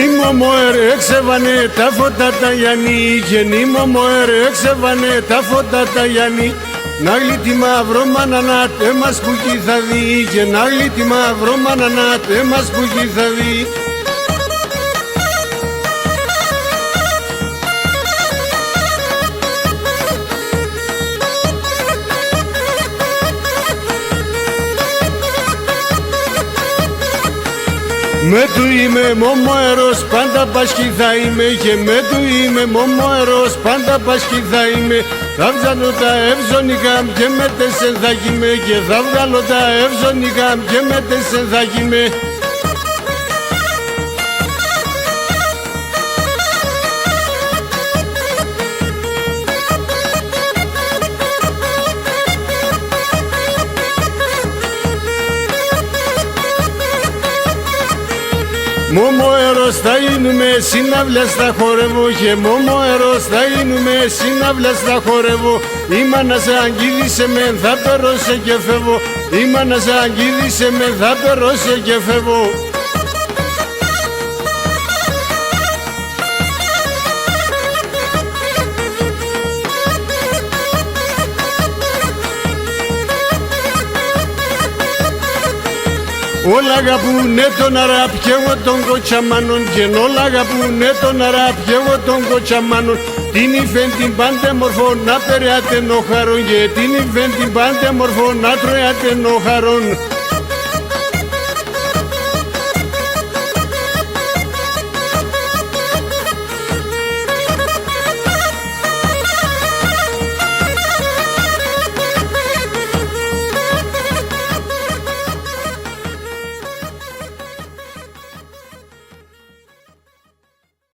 Η μωμοέρ έξεβανε τα φώτα τα Γιάννη, γεννή μωμοέρ έξεβανε τα φώτα τα Γιάννη. Να γλύτη μαύρο μανανά τέμας που κι θα δει, και να γλύτη μαύρο μανανά τέμας που κι θα δει. Με του είμαι μωμοέρος, πάντα πάσχη θα είμαι, και με του είμαι μωμοέρος, πάντα πάσχη θα είμαι. Θα βγάλω τα ευζωνικά και με τέσσερ θα γίνουμε, και θα βγάλω τα ευζωνικά και με τέσσερ θα γίνουμε. Μωμοέρος θα γίνουμε, συναυλές θα χορεύω, και μωμοέρος θα γίνουμε, συναυλές θα χορεύω. Η μάνα σε αγγίλησε με, θα περώσε και φεύγω. Η μάνα σε αγγίλησε με, θα περώσε και φεύγω. Όλα αγαπούνε τον αράπ και εγώ τον κοτσαμάνον, και όλα αγαπούνε τον αράπ και εγώ τον κοτσαμάνον. Την υφέν την πάντε μορφό να περαιάτε νοχαρόν, και την υφέν την πάντε μορφό να τροяτε νοχαρόν.